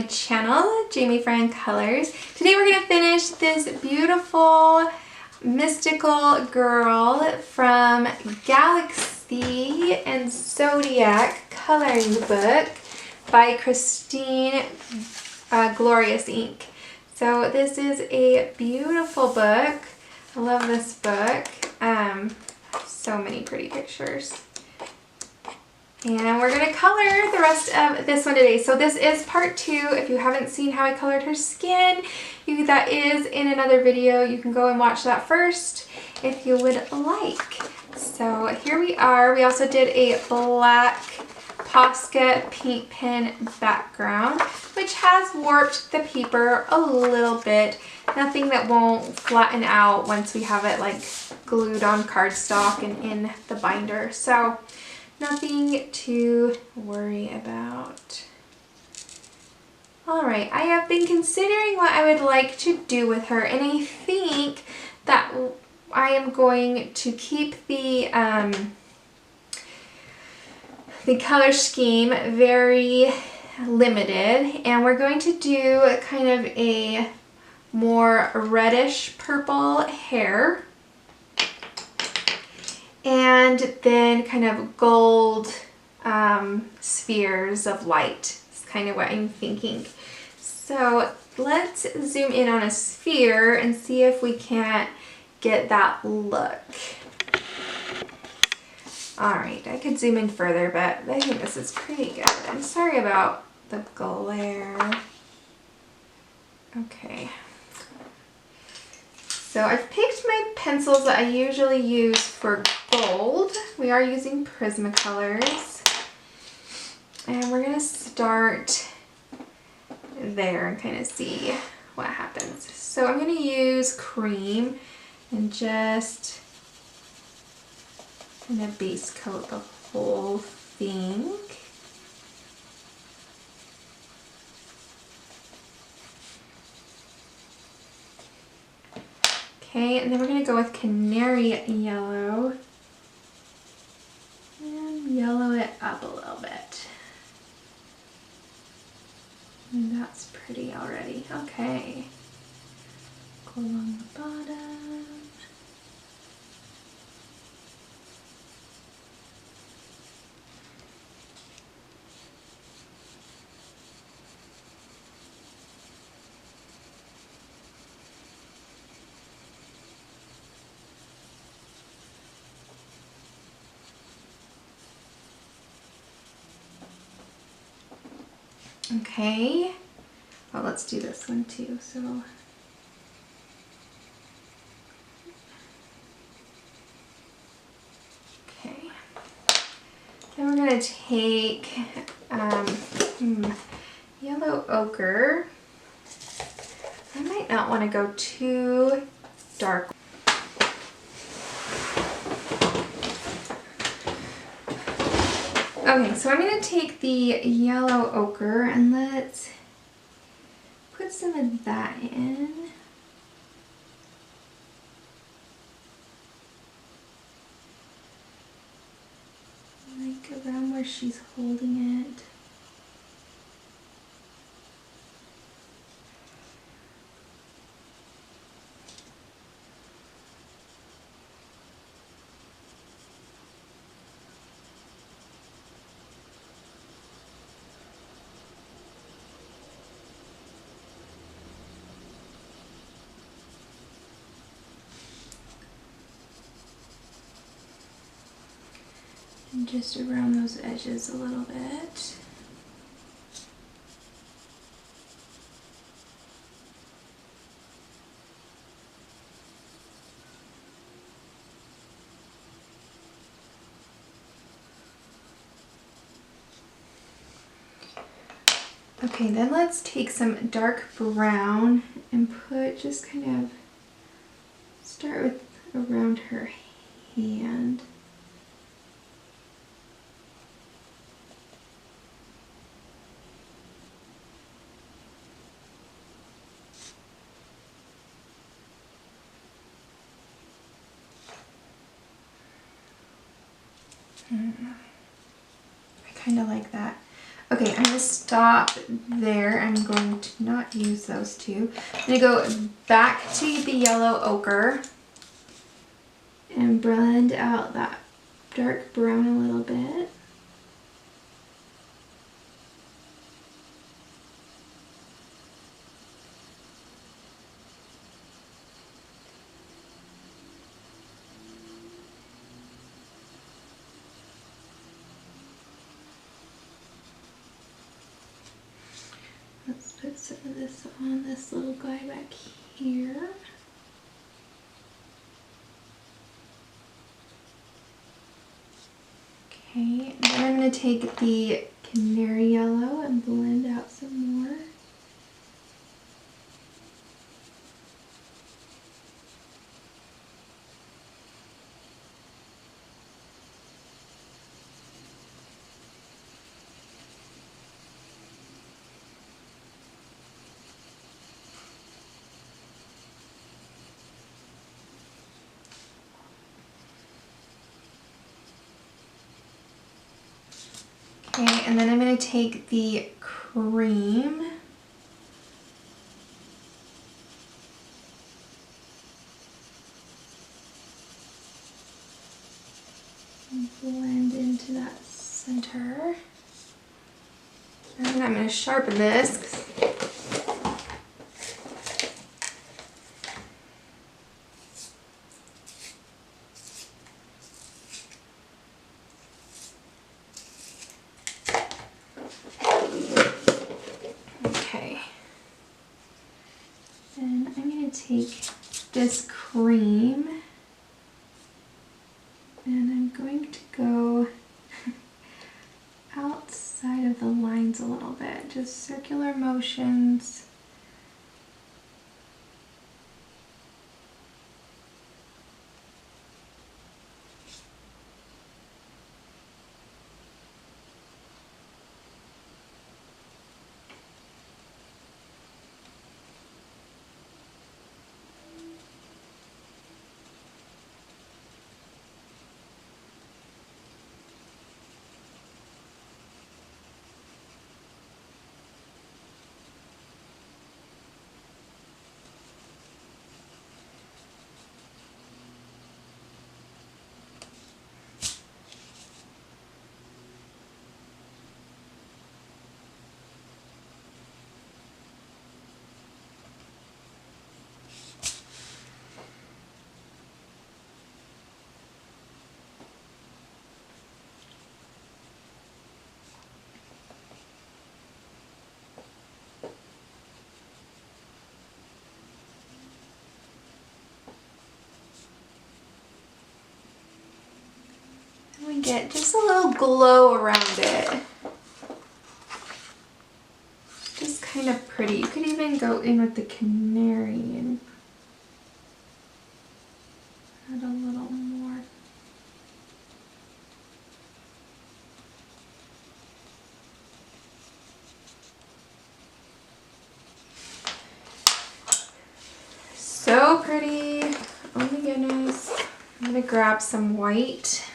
my channel, Jamie Fran Colors. Today we're going to finish this beautiful mystical girl from Galaxy and Zodiac coloring book by Christine Glorious Ink. So this is a beautiful book. I love this book. So many pretty pictures. And we're going to color the rest of this one today. So this is part 2. If you haven't seen how I colored her skin, that is in another video. You can go and watch that first if you would like. So here we are. We also did a black Posca paint pen background, which has warped the paper a little bit. Nothing that won't flatten out once we have it like glued on cardstock and in the binder. So nothing to worry about. Alright, I have been considering what I would like to do with her, and I think that I am going to keep the color scheme very limited, and we're going to do kind of a more reddish purple hair. And then kind of gold spheres of light is kind of what I'm thinking. So let's zoom in on a sphere and see if we can't get that look. Alright, I could zoom in further, but I think this is pretty good. I'm sorry about the glare. Okay. So I've picked my pencils that I usually use for gold. We are using Prisma Colors. And we're going to start there and kind of see what happens. So I'm going to use cream and just kind of base coat the whole thing. Okay, and then we're going to go with canary yellow and yellow it up a little bit. And that's pretty already. Okay. Go along the bottom. Okay, well, let's do this one too. So okay, then we're going to take yellow ochre. I might not want to go too dark. Okay, so I'm going to take the yellow ochre and let's put some of that in. Like around where she's holding it. And just around those edges a little bit. Okay, then let's take some dark brown and put just kind of start with around her hand. I kind of like that. Okay, I'm gonna stop there. I'm going to not use those two. I'm gonna go back to the yellow ochre and blend out that dark brown a little bit. Let's put some of this on this little guy back here. Okay, then I'm going to take the canary yellow and blend out some more. Okay, and then I'm going to take the cream and blend into that center. And then I'm going to sharpen this. Okay. Then I'm going to take this cream and I'm going to go outside of the lines a little bit, just circular motions. We get just a little glow around it. Just kind of pretty. You could even go in with the canary and add a little more. So pretty. Oh my goodness. I'm gonna grab some white.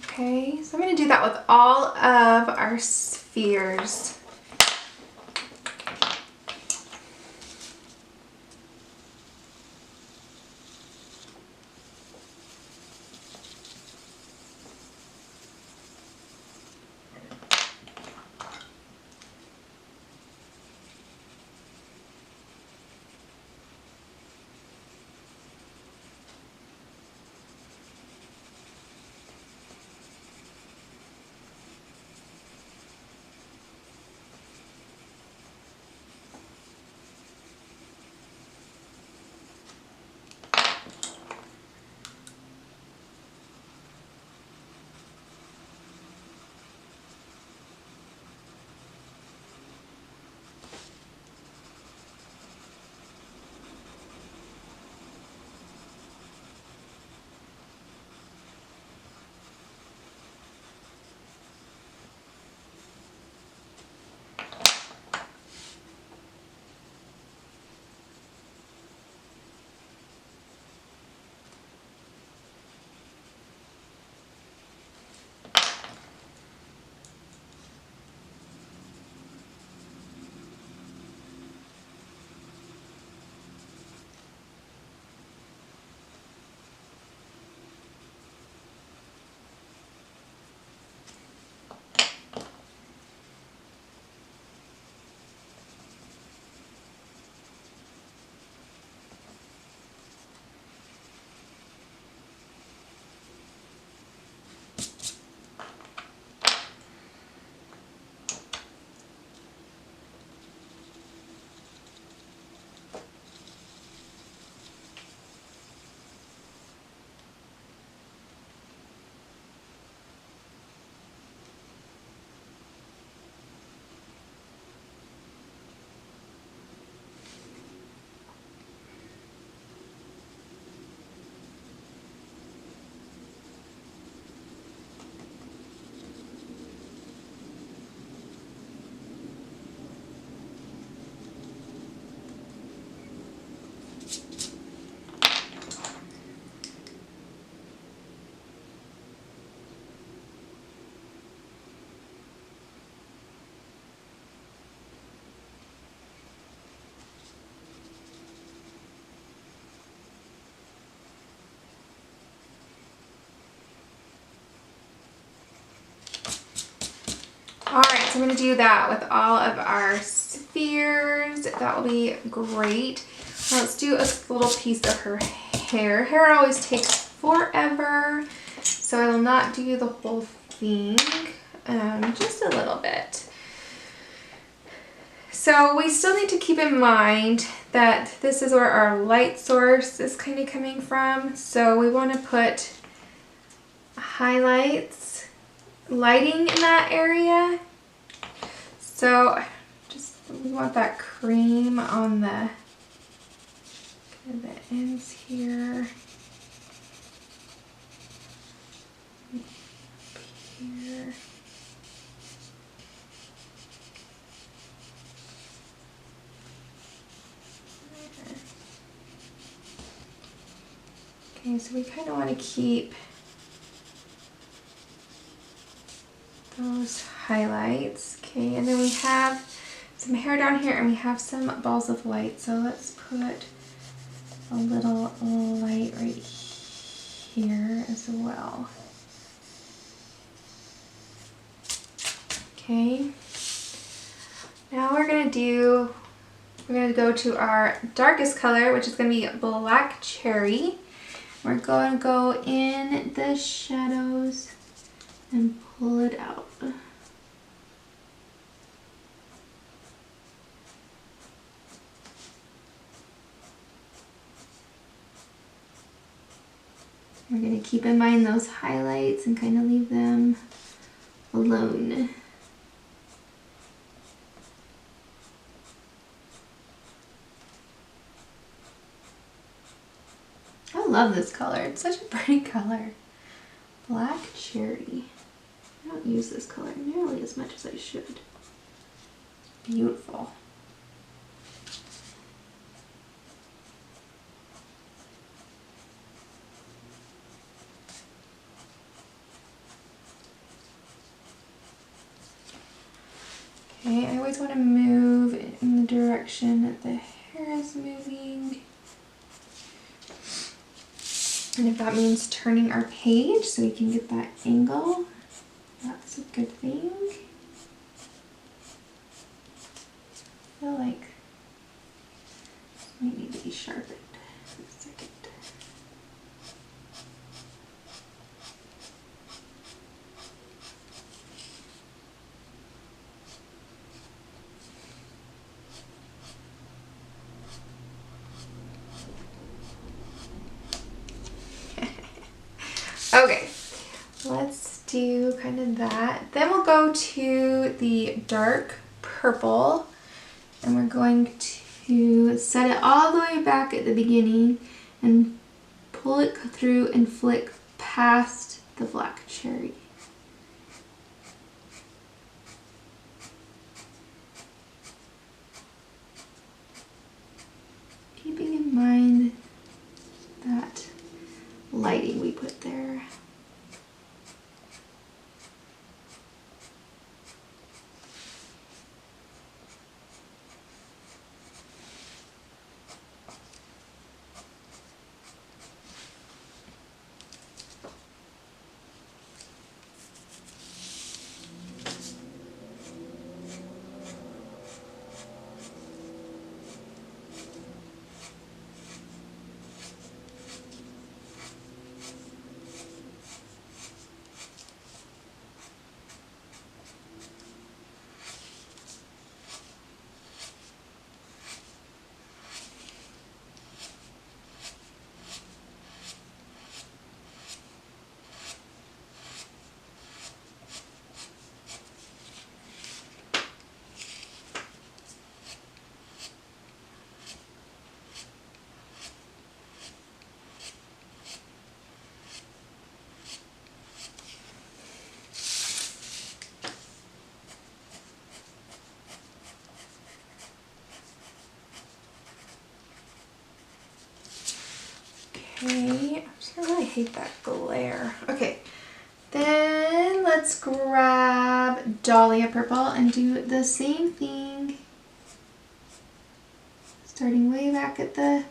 Okay, so I'm going to do that with all of our spheres. Alright, so I'm going to do that with all of our spheres. That will be great. Now let's do a little piece of her hair. Hair always takes forever, so I will not do the whole thing, just a little bit. So we still need to keep in mind that this is where our light source is kind of coming from. So we want to put highlights, lighting in that area. So we want that cream on the ends here. Here. Okay, so we kind of want to keep those highlights. Okay, and then we have some hair down here and we have some balls of light. So let's put a little light right here as well. Okay, now we're gonna go to our darkest color, which is gonna be Black Cherry. We're gonna go in the shadows and pull it out. We're gonna keep in mind those highlights and kind of leave them alone. I love this color. It's such a pretty color. Black Cherry. I don't use this color nearly as much as I should. Beautiful. Okay, I always want to move in the direction that the hair is moving. And if that means turning our page so we can get that angle, that's a good thing. I feel like this might need to be sharpened in a second. Okay, let's do kind of that. Then we'll go to the dark purple and we're going to set it all the way back at the beginning and pull it through and flick past the Black Cherry. Keeping in mind that lighting we put there. Okay, I'm just gonna really hate that glare. Okay, then let's grab Dahlia Purple and do the same thing. Starting way back at the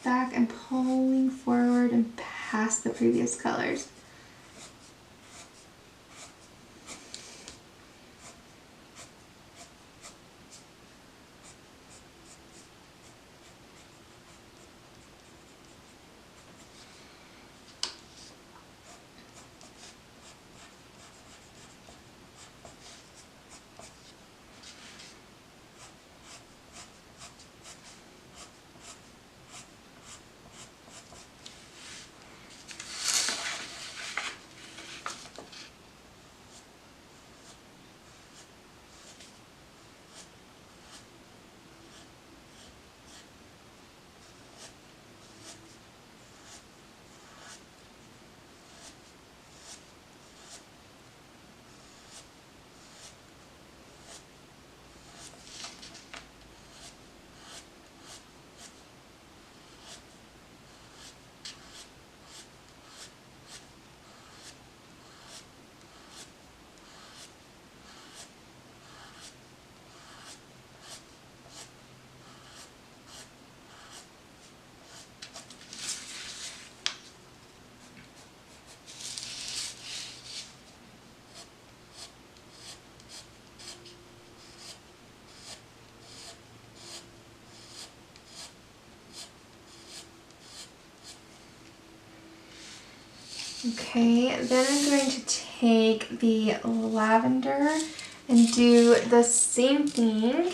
back and pulling forward and past the previous colors. Okay, then I'm going to take the lavender and do the same thing.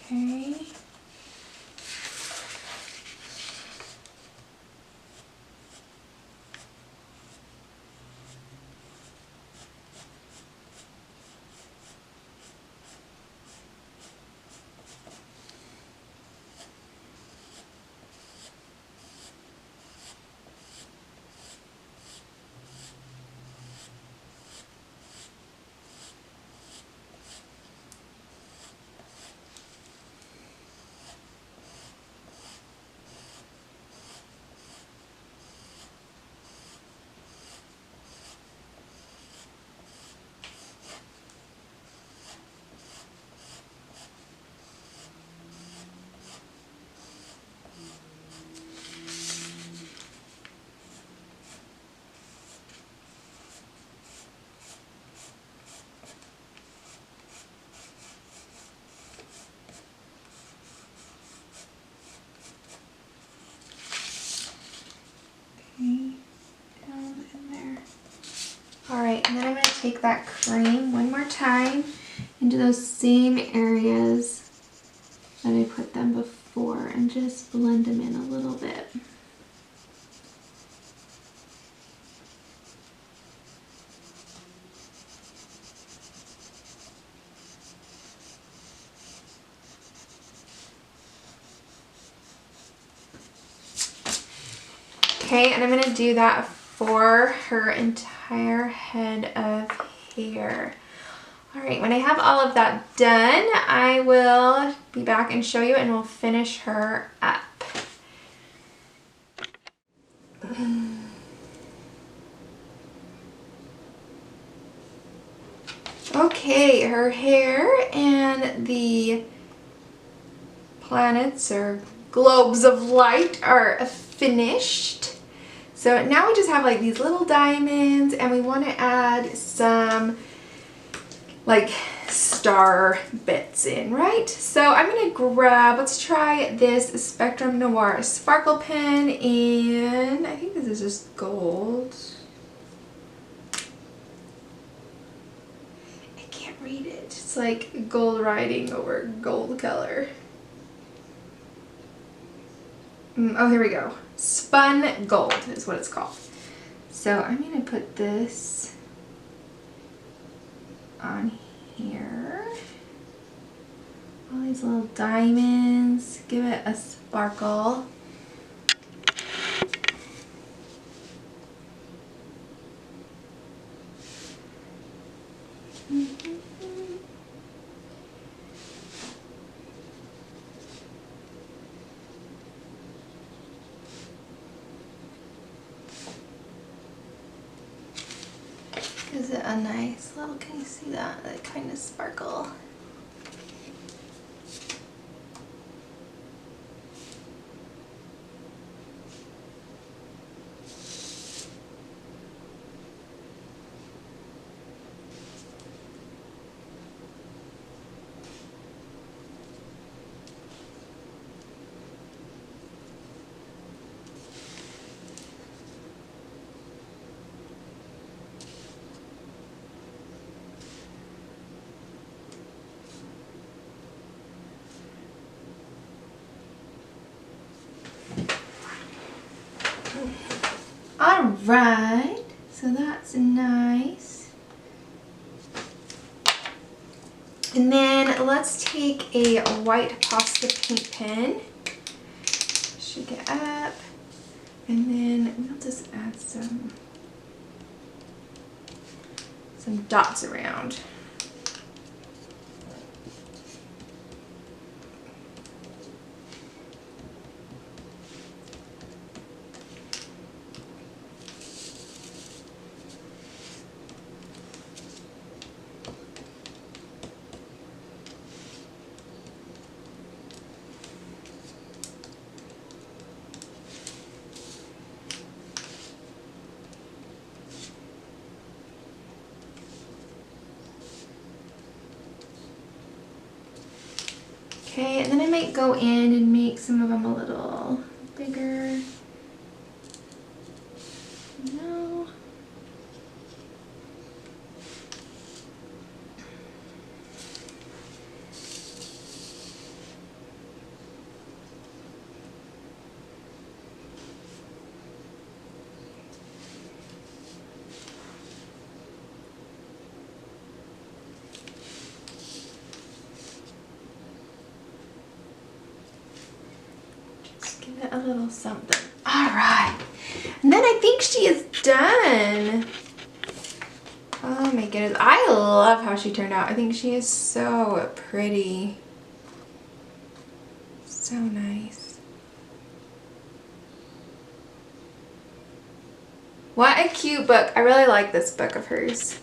Okay. Down in there. All right, and then I'm going to take that cream one more time into those same areas that I put them before and just blend them in a little bit. Okay, and I'm going to do that for her entire head of hair. All right, when I have all of that done, I will be back and show you and we'll finish her up. Okay, her hair and the planets or globes of light are finished. So now we just have like these little diamonds and we want to add some like star bits in, right? So I'm going to grab, let's try this Spectrum Noir sparkle pen in, I think this is just gold. I can't read it. It's like gold writing over gold color. Oh, here we go. Spun Gold is what it's called. So I'm going to put this on here. All these little diamonds. Give it a sparkle. Gives it a nice little, can you see that? That kind of sparkle. right, so that's nice. And then let's take a white Posca paint pen, shake it up, and then we'll just add some dots around. Okay, and then I might go in and make some of them a little bigger. No. Give it a little something. All right. And then I think she is done. Oh my goodness. I love how she turned out. I think she is so pretty. So nice. What a cute book. I really like this book of hers.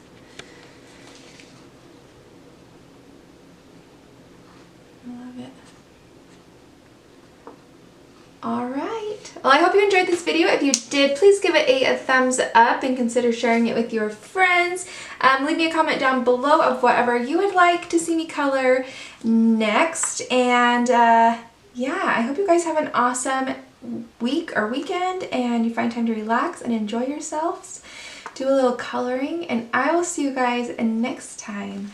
Alright, well I hope you enjoyed this video. If you did, please give it a thumbs up and consider sharing it with your friends. Leave me a comment down below of whatever you would like to see me color next. And yeah, I hope you guys have an awesome week or weekend and you find time to relax and enjoy yourselves. Do a little coloring, and I will see you guys next time.